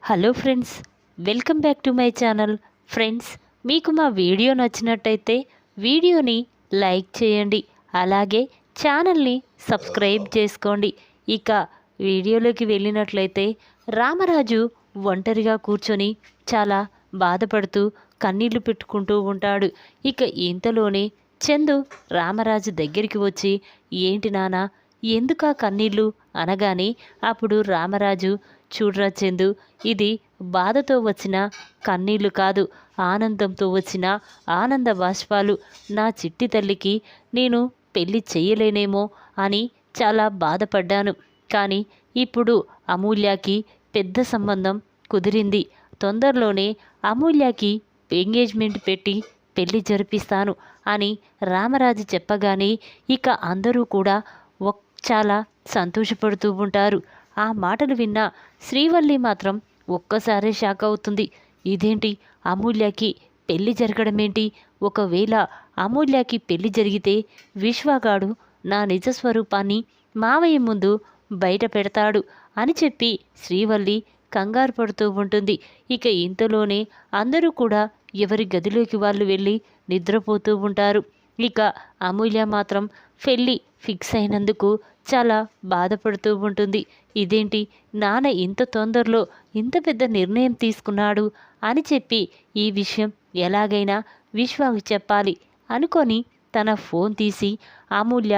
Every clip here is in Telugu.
Hello friends, welcome back to my channel. Friends, మీకు మా వీడియో నచ్చినట్టయితే వీడియోని లైక్ చేయండి, అలాగే ఛానల్ని సబ్స్క్రైబ్ చేసుకోండి. ఇక వీడియోలోకి వెళ్ళినట్లయితే రామరాజు ఒంటరిగా కూర్చొని చాలా బాధపడుతూ కన్నీళ్లు పెట్టుకుంటూ ఉంటాడు. ఇక ఇంతలోనే చందు రామరాజు దగ్గరికి వచ్చి, ఏంటి నాన్న, ఎందుకా కన్నీళ్ళు అనగానే అప్పుడు రామరాజు, చూడరా చందు, ఇది బాధతో వచ్చిన కన్నీళ్లు కాదు, ఆనందంతో వచ్చిన ఆనంద బాష్పాలు. నా చిట్టి తల్లికి నేను పెళ్లి చెయ్యలేనేమో అని చాలా బాధపడ్డాను. కానీ ఇప్పుడు అమూల్యకి పెద్ద సంబంధం కుదిరింది. తొందరలోనే అమూల్యకి ఎంగేజ్మెంట్ పెట్టి పెళ్లి జరిపిస్తాను అని రామరాజు చెప్పగానే ఇక అందరూ కూడా చాలా సంతోషపడుతూ ఉంటారు. ఆ మాటలు విన్న శ్రీవల్లి మాత్రం ఒక్కసారే షాక్ అవుతుంది. ఇదేంటి, అమూల్యకి పెళ్లి జరగడమేంటి? ఒకవేళ అమూల్యకి పెళ్లి జరిగితే విశ్వగాడు నా నిజస్వరూపాన్ని మావయ్య ముందు బయట పెడతాడు అని చెప్పి శ్రీవల్లి కంగారు పడుతూ ఉంటుంది. ఇక ఇంతలోనే అందరూ కూడా ఎవరి గదిలోకి వాళ్ళు వెళ్ళి నిద్రపోతూ ఉంటారు. ఇక అమూల్య మాత్రం పెళ్ళి ఫిక్స్ అయినందుకు చాలా బాధపడుతూ ఉంటుంది. ఇదేంటి, నాన్న ఇంత తొందరలో ఇంత పెద్ద నిర్ణయం తీసుకున్నాడు అని చెప్పి ఈ విషయం ఎలాగైనా విశ్వాకి చెప్పాలి అనుకొని తన ఫోన్ తీసి అమూల్య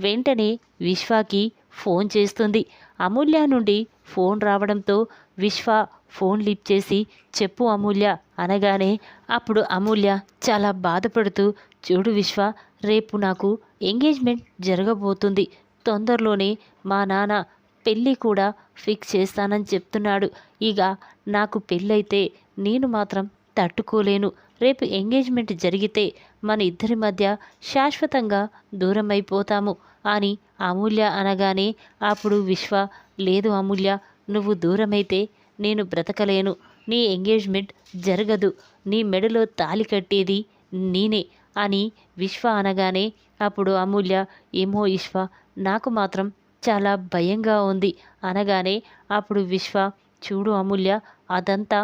వెంటనే విశ్వాకి ఫోన్ చేస్తుంది. అమూల్య నుండి ఫోన్ రావడంతో విశ్వ ఫోన్ లిఫ్ట్ చేసి, చెప్పు అమూల్య అనగానే అప్పుడు అమూల్య చాలా బాధపడుతూ, చూడు విశ్వ, రేపు నాకు ఎంగేజ్మెంట్ జరగబోతుంది. తొందరలోనే మా నాన్న పెళ్ళి కూడా ఫిక్స్ చేస్తానని చెప్తున్నాడు. ఇక నాకు పెళ్ళైతే నేను మాత్రం తట్టుకోలేను. రేపు ఎంగేజ్మెంట్ జరిగితే మన ఇద్దరి మధ్య శాశ్వతంగా దూరం అయిపోతాము అని అమూల్య అనగానే అప్పుడు విశ్వ, లేదు అమూల్య, నువ్వు దూరమైతే నేను బ్రతకలేను. నీ ఎంగేజ్మెంట్ జరగదు. నీ మెడలో తాళి కట్టేది నేనే అని విశ్వ అనగానే అప్పుడు అమూల్య, ఏమో విశ్వ, నాకు మాత్రం చాలా భయంగా ఉంది అనగానే అప్పుడు విశ్వ, చూడు అమూల్య, అదంతా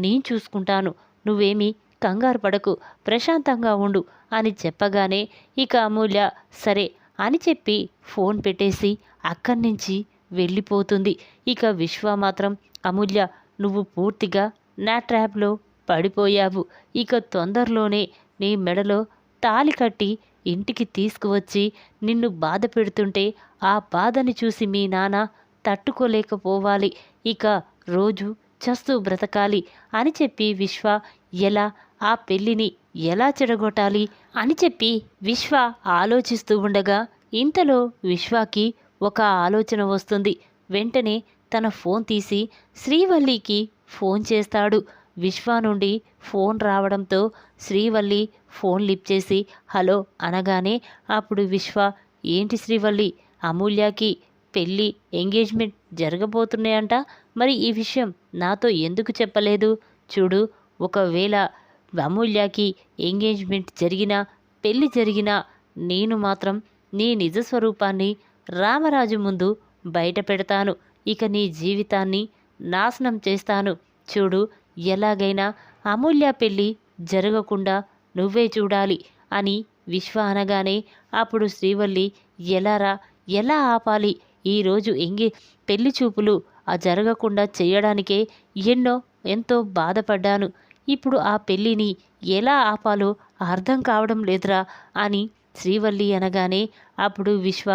నేను చూసుకుంటాను, నువ్వేమీ కంగారు పడకు, ప్రశాంతంగా ఉండు అని చెప్పగానే ఇక అమూల్య సరే అని చెప్పి ఫోన్ పెట్టేసి అక్కడి నుంచి వెళ్ళిపోతుంది. ఇక విశ్వ మాత్రం, అమూల్య, నువ్వు పూర్తిగా నా ట్రాప్లో పడిపోయావు. ఇక తొందరలోనే నీ మెడలో తాళి కట్టి ఇంటికి తీసుకువచ్చి నిన్ను బాధ పెడుతుంటే ఆ బాధని చూసి మీ నాన్న తట్టుకోలేకపోవాలి. ఇక రోజు చస్తూ బ్రతకాలి అని చెప్పి విశ్వ ఎలా ఆ పెళ్ళిని ఎలా చెడగొట్టాలి అని చెప్పి విశ్వ ఆలోచిస్తూ ఉండగా ఇంతలో విశ్వకి ఒక ఆలోచన వస్తుంది. వెంటనే తన ఫోన్ తీసి శ్రీవల్లికి ఫోన్ చేస్తాడు. విశ్వ నుండి ఫోన్ రావడంతో శ్రీవల్లి ఫోన్ లిఫ్ట్ చేసి హలో అనగానే అప్పుడు విశ్వ, ఏంటి శ్రీవల్లి, అమూల్యకి పెళ్ళి ఎంగేజ్మెంట్ జరగబోతున్నాయంట, మరి ఈ విషయం నాతో ఎందుకు చెప్పలేదు? చూడు, ఒకవేళ అమూల్యకి ఎంగేజ్మెంట్ జరిగినా పెళ్ళి జరిగినా నేను మాత్రం నీ నిజస్వరూపాన్ని రామరాజు ముందు బయట పెడతాను. ఇక నీ జీవితాన్ని నాశనం చేస్తాను. చూడు, ఎలాగైనా అమూల్య పెళ్ళి జరగకుండా నువ్వే చూడాలి అని విశ్వ అనగానే అప్పుడు శ్రీవల్లి, ఎలా ఆపాలి? ఈరోజు పెళ్లి చూపులు జరగకుండా చేయడానికే ఎంతో బాధపడ్డాను. ఇప్పుడు ఆ పెళ్ళిని ఎలా ఆపాలో అర్థం కావడం లేదురా అని శ్రీవల్లి అనగానే అప్పుడు విశ్వ,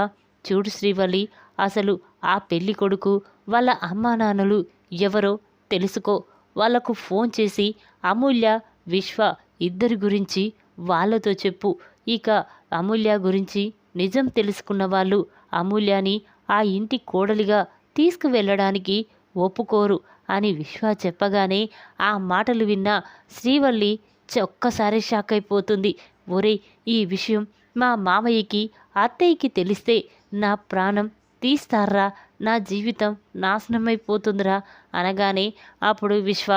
చూడు శ్రీవల్లి, అసలు ఆ పెళ్లి కొడుకు వాళ్ళ అమ్మా నాన్నలు ఎవరో తెలుసుకో. వాళ్లకు ఫోన్ చేసి అమూల్య విశ్వ ఇద్దరి గురించి వాళ్ళతో చెప్పు. ఇక అమూల్య గురించి నిజం తెలుసుకున్న వాళ్ళు అమూల్యని ఆ ఇంటి కోడలిగా తీసుకువెళ్ళడానికి ఒప్పుకోరు అని విశ్వ చెప్పగానే ఆ మాటలు విన్న శ్రీవల్లి ఒక్కసారి షాక్ అయిపోతుంది. ఒరే, ఈ విషయం మా మామయ్యకి అత్తయ్యకి తెలిస్తే నా ప్రాణం తీస్తారా, నా జీవితం నాశనమైపోతుందిరా అనగానే అప్పుడు విశ్వ,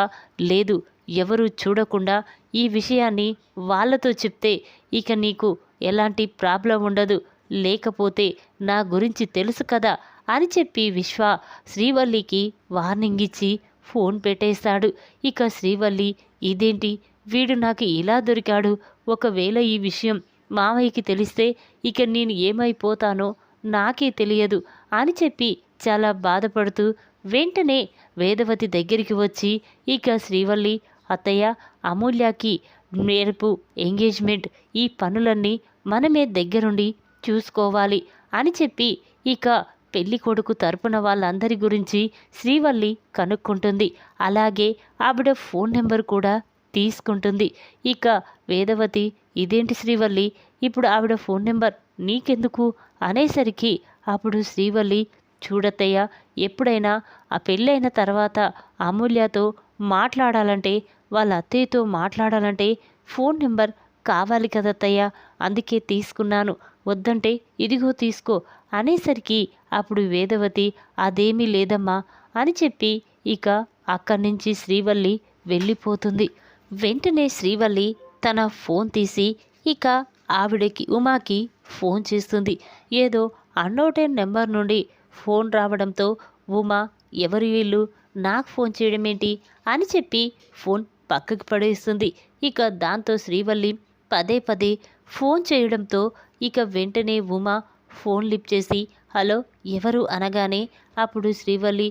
లేదు, ఎవరు చూడకుండా ఈ విషయాన్ని వాళ్ళతో చెప్తే ఇక నీకు ఎలాంటి ప్రాబ్లం ఉండదు, లేకపోతే నా గురించి తెలుసు కదా అని చెప్పి విశ్వ శ్రీవల్లికి వార్నింగ్ ఇచ్చి ఫోన్ పెట్టేస్తాడు. ఇక శ్రీవల్లి, ఇదేంటి వీడు నాకు ఇలా దొరికాడు, ఒకవేళ ఈ విషయం మావయ్యకి తెలిస్తే ఇక నేను ఏమైపోతానో నాకే తెలియదు అని చెప్పి చాలా బాధపడుతూ వెంటనే వేదవతి దగ్గరికి వచ్చి ఇక శ్రీవల్లి, అత్తయ్య, అమూల్యకి రేపు ఎంగేజ్మెంట్, ఈ పనులన్నీ మనమే దగ్గరుండి చూసుకోవాలి అని చెప్పి ఇక పెళ్లి కొడుకు తరపున వాళ్ళందరి గురించి శ్రీవల్లి కనుక్కుంటుంది. అలాగే ఆవిడ ఫోన్ నెంబర్ కూడా తీసుకుంటుంది. ఇక వేదవతి, ఇదేంటి శ్రీవల్లి, ఇప్పుడు ఆవిడ ఫోన్ నెంబర్ నీకెందుకు అనేసరికి అప్పుడు శ్రీవల్లి, చూడత్తయ్య, ఎప్పుడైనా ఆ పెళ్ళైన తర్వాత అమూల్యతో మాట్లాడాలంటే, వాళ్ళ అత్తయ్యతో మాట్లాడాలంటే ఫోన్ నెంబర్ కావాలి కదత్తయ్య, అందుకే తీసుకున్నాను, వద్దంటే ఇదిగో తీసుకో అనేసరికి అప్పుడు వేదవతి, అదేమీ లేదమ్మా అని చెప్పి ఇక అక్కడి నుంచి శ్రీవల్లి వెళ్ళిపోతుంది. వెంటనే శ్రీవల్లి తన ఫోన్ తీసి ఇక ఆవిడకి ఉమాకి ఫోన్ చేస్తుంది. ఏదో అన్నోటైన నెంబర్ నుండి ఫోన్ రావడంతో ఉమా, ఎవరు వీళ్ళు, నాకు ఫోన్ చేయడం ఏంటి అని చెప్పి ఫోన్ పక్కకి పడేస్తుంది. ఇక దాంతో శ్రీవల్లి పదే పదే ఫోన్ చేయడంతో ఇక వెంటనే ఉమా ఫోన్ లిఫ్ట్ చేసి హలో ఎవరు అనగానే అప్పుడు శ్రీవల్లి,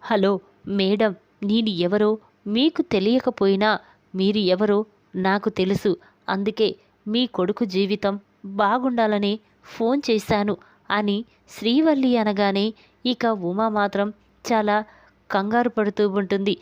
హలో మేడం, నేను ఎవరో మీకు తెలియకపోయినా మీరు ఎవరో నాకు తెలుసు, అందుకే మీ కొడుకు జీవితం బాగుండాలని ఫోన్ చేశాను అని శ్రీవల్లి అనగానే ఇక ఉమా మాత్రం చాలా కంగారు పడుతూ ఉంటుంది.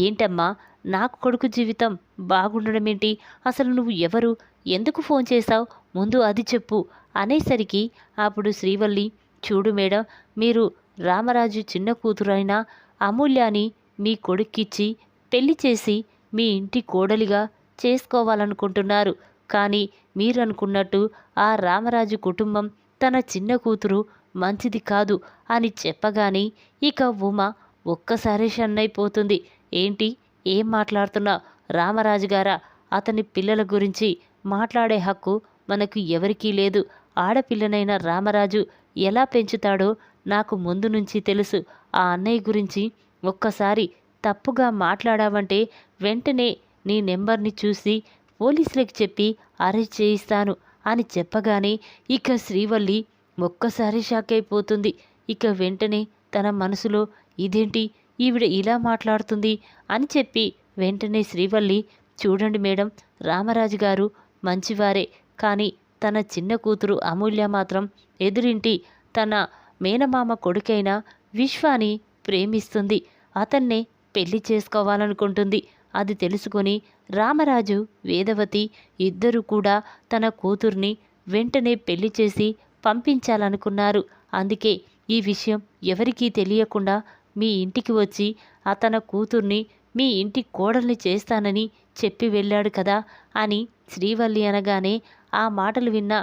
ఏంటమ్మా, నాకు కొడుకు జీవితం బాగుండడం ఏంటి, అసలు నువ్వు ఎవరు, ఎందుకు ఫోన్ చేశావు, ముందు అది చెప్పు అనేసరికి అప్పుడు శ్రీవల్లి, చూడు మేడం, మీరు రామరాజు చిన్న కూతురైన అమూల్యాని మీ కొడుక్కిచ్చి పెళ్లి చేసి మీ ఇంటి కోడలిగా చేసుకోవాలనుకుంటున్నారు. కానీ మీరనుకున్నట్టు ఆ రామరాజు కుటుంబం తన చిన్న కూతురు మంచిది కాదు అని చెప్పగానే ఇక ఉమ ఒక్కసారి షన్నైపోతుంది. ఏంటి, ఏం మాట్లాడుతున్నా, రామరాజు గారా, అతని పిల్లల గురించి మాట్లాడే హక్కు మనకు ఎవరికీ లేదు. ఆడపిల్లనైన రామరాజు ఎలా పెంచుతాడో నాకు ముందు నుంచి తెలుసు. ఆ అన్నయ్య గురించి ఒక్కసారి తప్పుగా మాట్లాడావంటే వెంటనే నీ నెంబర్ని చూసి పోలీసులకు చెప్పి అరెస్ట్ చేయిస్తాను అని చెప్పగానే ఇక శ్రీవల్లి ఒక్కసారి షాక్ అయిపోతుంది. ఇక వెంటనే తన మనసులో, ఇదేంటి ఈవిడ ఇలా మాట్లాడుతుంది అని చెప్పి వెంటనే శ్రీవల్లి, చూడండి మేడం, రామరాజు గారు మంచివారే, కానీ తన చిన్న కూతురు అమూల్య మాత్రం ఎదురింటి తన మేనమామ కొడుకైన విశ్వాని ప్రేమిస్తుంది, అతన్నే పెళ్లి చేసుకోవాలనుకుంటుంది. అది తెలుసుకొని రామరాజు, వేదవతి ఇద్దరూ కూడా తన కూతుర్ని వెంటనే పెళ్లి చేసి పంపించాలనుకున్నారు. అందుకే ఈ విషయం ఎవరికీ తెలియకుండా మీ ఇంటికి వచ్చి తన కూతుర్ని మీ ఇంటి కోడల్ని చేస్తానని చెప్పి వెళ్ళాడు కదా అని శ్రీవల్లి అనగానే ఆ మాటలు విన్న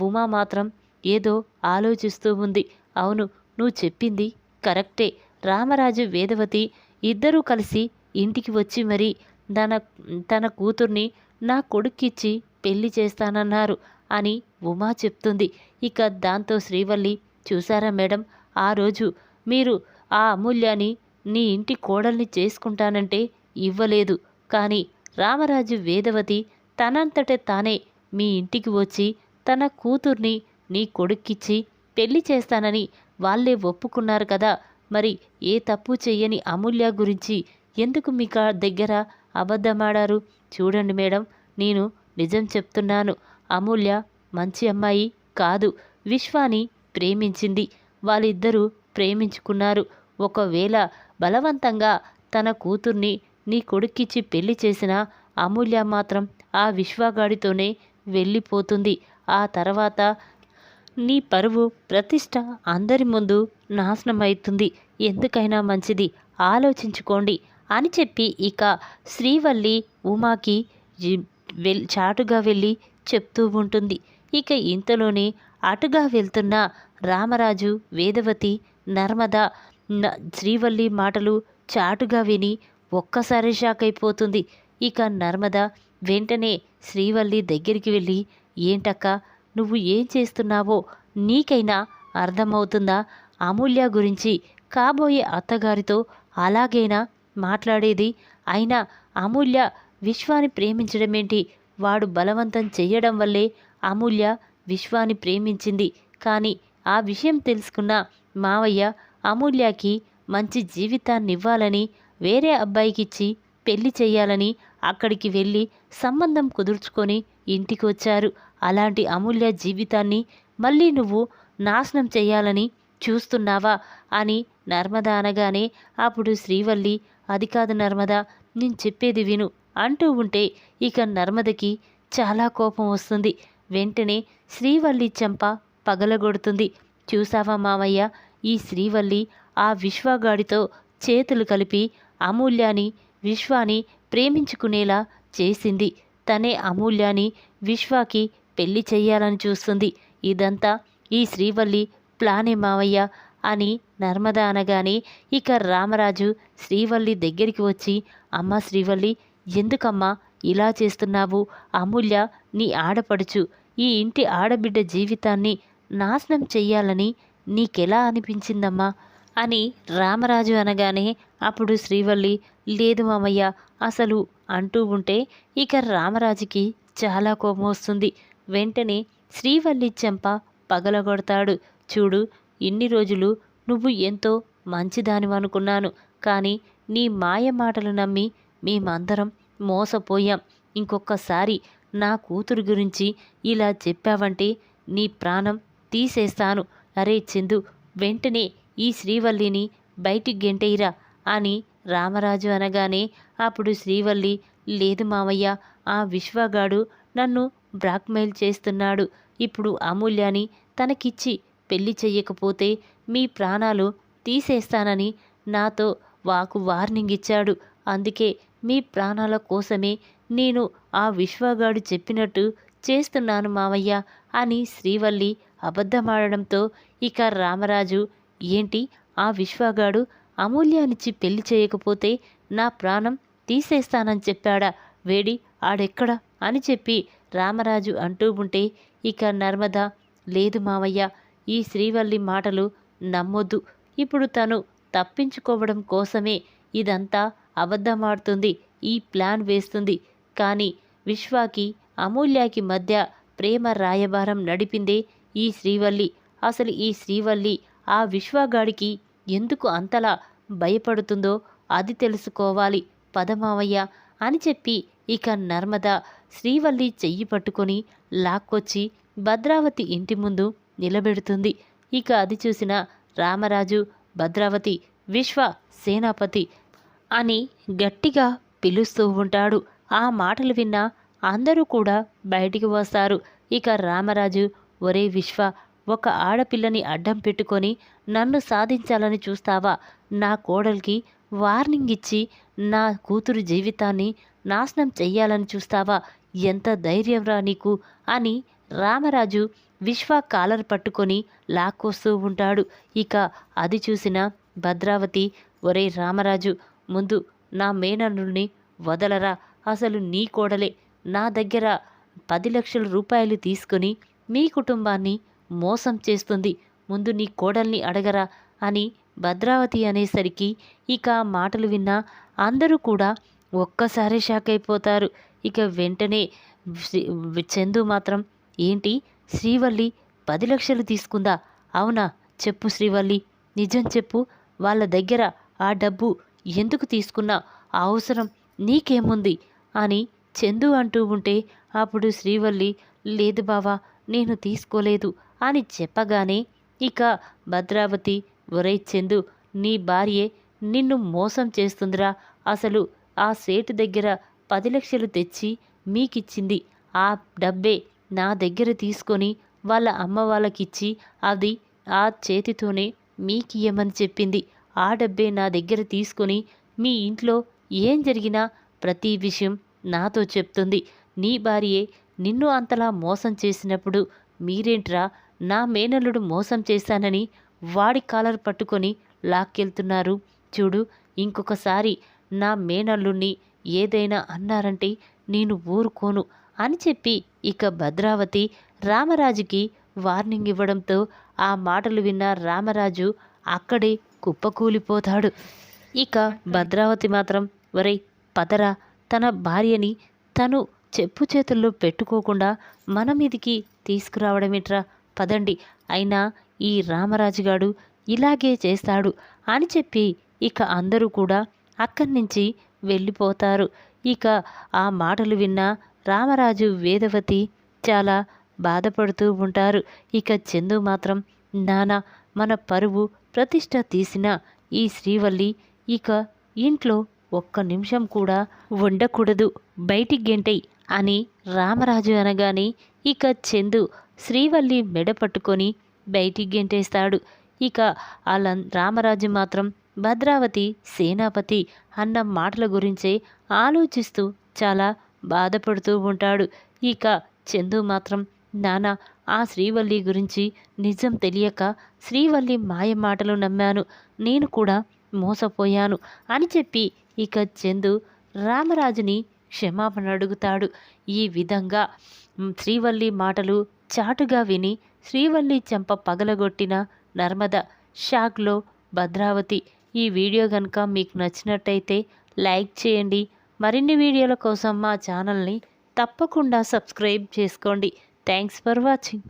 ఉమా మాత్రం ఏదో ఆలోచిస్తూ ఉంది. అవును, నువ్వు చెప్పింది కరెక్టే, రామరాజు, వేదవతి ఇద్దరూ కలిసి ఇంటికి వచ్చి మరి తన కూతుర్ని నా కొడుక్కిచ్చి పెళ్లి చేస్తానన్నారు అని ఉమా చెప్తుంది. ఇక దాంతో శ్రీవల్లి, చూసారా మేడం, ఆ రోజు మీరు ఆ అమూల్యాన్ని నీ ఇంటి కోడల్ని చేసుకుంటానంటే ఇవ్వలేదు, కానీ రామరాజు, వేదవతి తనంతటే తానే మీ ఇంటికి వచ్చి తన కూతుర్ని నీ కొడుక్కిచ్చి పెళ్లి చేస్తానని వాళ్ళే ఒప్పుకున్నారు కదా, మరి ఏ తప్పు చెయ్యని అమూల్య గురించి ఎందుకు మీకు దగ్గర అబద్ధమాడారు? చూడండి మేడం, నేను నిజం చెప్తున్నాను, అమూల్య మంచి అమ్మాయి కాదు, విశ్వాని ప్రేమించింది, వాళ్ళిద్దరూ ప్రేమించుకున్నారు. ఒకవేళ బలవంతంగా తన కూతుర్ని నీ కొడుక్కిచ్చి పెళ్లి చేసిన అమూల్య మాత్రం ఆ విశ్వగాడితోనే వెళ్ళిపోతుంది. ఆ తర్వాత నీ పరువు, ప్రతిష్ట అందరి ముందు నాశనమవుతుంది. ఎందుకైనా మంచిది ఆలోచించుకోండి అని చెప్పి ఇక శ్రీవల్లి ఉమాకి చాటుగా వెళ్ళి చెప్తూ ఉంటుంది. ఇక ఇంతలోనే అటుగా వెళ్తున్న రామరాజు, వేదవతి, నర్మద శ్రీవల్లి మాటలు చాటుగా విని ఒక్కసారి షాక్ అయిపోతుంది. ఇక నర్మద వెంటనే శ్రీవల్లి దగ్గరికి వెళ్ళి, ఏంటక్క, నువ్వు ఏం చేస్తున్నావో నీకైనా అర్థమవుతుందా? అమూల్య గురించి కాబోయే అత్తగారితో అలాగైనా మాట్లాడేది? అయినా అమూల్య విశ్వాని ప్రేమించడమేంటి? వాడు బలవంతం చెయ్యడం వల్లే అమూల్య విశ్వాని ప్రేమించింది. కానీ ఆ విషయం తెలుసుకున్న మావయ్య అమూల్యకి మంచి జీవితాన్నివ్వాలని వేరే అబ్బాయికిచ్చి పెళ్లి చెయ్యాలని అక్కడికి వెళ్ళి సంబంధం కుదుర్చుకొని ఇంటికి వచ్చారు. అలాంటి అమూల్య జీవితాన్ని మళ్ళీ నువ్వు నాశనం చెయ్యాలని చూస్తున్నావా అని నర్మద అనగానే అప్పుడు శ్రీవల్లి, అది కాదు నర్మద, నేను చెప్పేది విను అంటూ ఉంటే ఇక నర్మదకి చాలా కోపం వస్తుంది. వెంటనే శ్రీవల్లి చెంప పగలగొడుతుంది. చూసావా మామయ్య, ఈ శ్రీవల్లి ఆ విశ్వగాడితో చేతులు కలిపి అమూల్యాని విశ్వాని ప్రేమించుకునేలా చేసింది. తనే అమూల్యాని విశ్వాకి పెళ్లి చెయ్యాలని చూస్తుంది. ఇదంతా ఈ శ్రీవల్లి ప్లానే మావయ్య అని నర్మద అనగానే ఇక రామరాజు శ్రీవల్లి దగ్గరికి వచ్చి, అమ్మ శ్రీవల్లి, ఎందుకమ్మా ఇలా చేస్తున్నావు? అమూల్య నీ ఆడపడుచు. ఈ ఇంటి ఆడబిడ్డ జీవితాన్ని నాశనం చెయ్యాలని నీకెలా అనిపించిందమ్మా అని రామరాజు అనగానే అప్పుడు శ్రీవల్లి, లేదు మామయ్య అసలు అంటూ ఉంటే ఇక రామరాజుకి చాలా కోపం వస్తుంది. వెంటనే శ్రీవల్లి చెంప పగలగొడతాడు. చూడు, ఇన్ని రోజులు నువ్వు ఎంతో మంచిదానివనుకున్నాను, కానీ నీ మాయ మాటలు నమ్మి మేమందరం మోసపోయాం. ఇంకొకసారి నా కూతురు గురించి ఇలా చెప్పావంటే నీ ప్రాణం తీసేస్తాను. అరే చందు, వెంటనే ఈ శ్రీవల్లిని బయటికి గెంటేయిరా అని రామరాజు అనగానే అప్పుడు శ్రీవల్లి, లేదు మామయ్య, ఆ విశ్వగాడు నన్ను బ్లాక్మెయిల్ చేస్తున్నాడు. ఇప్పుడు అమూల్యాని తనకిచ్చి పెళ్లి చెయ్యకపోతే మీ ప్రాణాలు తీసేస్తానని నాతో వార్నింగ్ ఇచ్చాడు. అందుకే మీ ప్రాణాల కోసమే నేను ఆ విశ్వగాడు చెప్పినట్టు చేస్తున్నాను మామయ్య అని శ్రీవల్లి అబద్ధమాడడంతో ఇక రామరాజు, ఏంటి, ఆ విశ్వగాడు అమూల్యానిచ్చి పెళ్లి చేయకపోతే నా ప్రాణం తీసేస్తానని చెప్పాడా? వేడి ఆడెక్కడ అని చెప్పి రామరాజు అంటూ ఉంటే ఇక నర్మద, లేదు మామయ్య, ఈ శ్రీవల్లి మాటలు నమ్మొద్దు. ఇప్పుడు తను తప్పించుకోవడం కోసమే ఇదంతా అబద్ధమాడుతుంది, ఈ ప్లాన్ వేస్తుంది. కానీ విశ్వాకి అమూల్యకి మధ్య ప్రేమ రాయబారం నడిపిందే ఈ శ్రీవల్లి. అసలు ఈ శ్రీవల్లి ఆ విశ్వగాడికి ఎందుకు అంతలా భయపడుతుందో అది తెలుసుకోవాలి, పదమావయ్య అని చెప్పి ఇక నర్మద శ్రీవల్లి చెయ్యి పట్టుకొని లాక్కొచ్చి భద్రావతి ఇంటి ముందు నిలబెడుతుంది. ఇక అది చూసిన రామరాజు, భద్రావతి, విశ్వ సేనాపతి అని గట్టిగా పిలుస్తూ ఉంటాడు. ఆ మాటలు విన్న అందరూ కూడా బయటికి వస్తారు. ఇక రామరాజు, ఒరే విశ్వ, ఒక ఆడపిల్లని అడ్డం పెట్టుకొని నన్ను సాధించాలని చూస్తావా? నా కోడలికి వార్నింగ్ ఇచ్చి నా కూతురు జీవితాన్ని నాశనం చెయ్యాలని చూస్తావా? ఎంత ధైర్యంరా నీకు అని రామరాజు విశ్వ కాలర్ పట్టుకొని లాక్కొస్తూ ఉంటాడు. ఇక అది చూసిన భద్రావతి, ఒరే రామరాజు, ముందు నా మేనల్లుడిని వదలరా. అసలు నీ కోడలే నా దగ్గర 10 లక్షల రూపాయలు తీసుకుని మీ కుటుంబాన్ని మోసం చేస్తుంది. ముందు నీ కోడల్ని అడగరా అని భద్రావతి అనేసరికి ఇక ఆ మాటలు విన్న అందరూ కూడా ఒక్కసారి షాక్ అయిపోతారు. ఇక వెంటనే చందు మాత్రం, ఏంటి, శ్రీవల్లి 10 లక్షలు తీసుకుందా? అవునా? చెప్పు శ్రీవల్లి, నిజం చెప్పు. వాళ్ళ దగ్గర ఆ డబ్బు ఎందుకు తీసుకున్నా? ఆ అవసరం నీకేముంది అని చందు అంటూ ఉంటే అప్పుడు శ్రీవల్లి, లేదు బావా, నేను తీసుకోలేదు అని చెప్పగానే ఇక భద్రావతి, ఒరే చందు, నీ భార్యే నిన్ను మోసం చేస్తుందిరా. అసలు ఆ సేటు దగ్గర 10 లక్షలు తెచ్చి మీకిచ్చింది. ఆ డబ్బే నా దగ్గర తీసుకొని వాళ్ళ అమ్మ వాళ్ళకిచ్చి అది ఆ చేతితోనే మీకియ్యమని చెప్పింది. ఆ డబ్బే నా దగ్గర తీసుకొని మీ ఇంట్లో ఏం జరిగినా ప్రతి విషయం నాతో చెప్తుంది. నీ భార్యే నిన్ను అంతలా మోసం చేసినప్పుడు మీరేంట్రా నా మేనల్లుడు మోసం చేశానని వాడి కాలర్ పట్టుకొని లాక్కెళ్తున్నారు? చూడు, ఇంకొకసారి నా మేనల్లుడిని ఏదైనా అన్నారంటే నేను ఊరుకోను అని చెప్పి ఇక భద్రావతి రామరాజుకి వార్నింగ్ ఇవ్వడంతో ఆ మాటలు విన్న రామరాజు అక్కడే కుప్పకూలిపోతాడు. ఇక భద్రావతి మాత్రం ఒరేయ్ పదరా, తన భార్యని తను చెప్పు చేతుల్లో పెట్టుకోకుండా మన మీదికి తీసుకురావడమేట్రా, పదండి, అయినా ఈ రామరాజుగాడు ఇలాగే చేస్తాడు అని చెప్పి ఇక అందరూ కూడా అక్కడి నుంచి వెళ్ళిపోతారు. ఇక ఆ మాటలు విన్న రామరాజు, వేదవతి చాలా బాధపడుతూ ఉంటారు. ఇక చందు మాత్రం నానా, మన పరువు ప్రతిష్ట తీసిన ఈ శ్రీవల్లి ఇక ఇంట్లో ఒక్క నిమిషం కూడా ఉండకూడదు, బయటికి గెంటెయ్ అని రామరాజు అనగానే ఇక చందు శ్రీవల్లి మెడ పట్టుకొని బయటికి గెంటేస్తాడు. ఇక అలా రామరాజు మాత్రం భద్రావతి సేనాపతి అన్న మాటల గురించే ఆలోచిస్తూ చాలా బాధపడుతూ ఉంటాడు. ఇక చందు మాత్రం నానా, ఆ శ్రీవల్లి గురించి నిజం తెలియక శ్రీవల్లి మాయ మాటలు నమ్మాను, నేను కూడా మోసపోయాను అని చెప్పి ఇక చందు రామరాజుని క్షమాపణ అడుగుతాడు. ఈ విధంగా శ్రీవల్లి మాటలు చాటుగా విని శ్రీవల్లి చెంప పగలగొట్టిన నర్మద, షాక్లో భద్రావతి. ఈ వీడియో కనుక మీకు నచ్చినట్టయితే లైక్ చేయండి. మరిన్ని వీడియోల కోసం మా ఛానల్ని తప్పకుండా సబ్స్క్రైబ్ చేసుకోండి. Thanks for watching.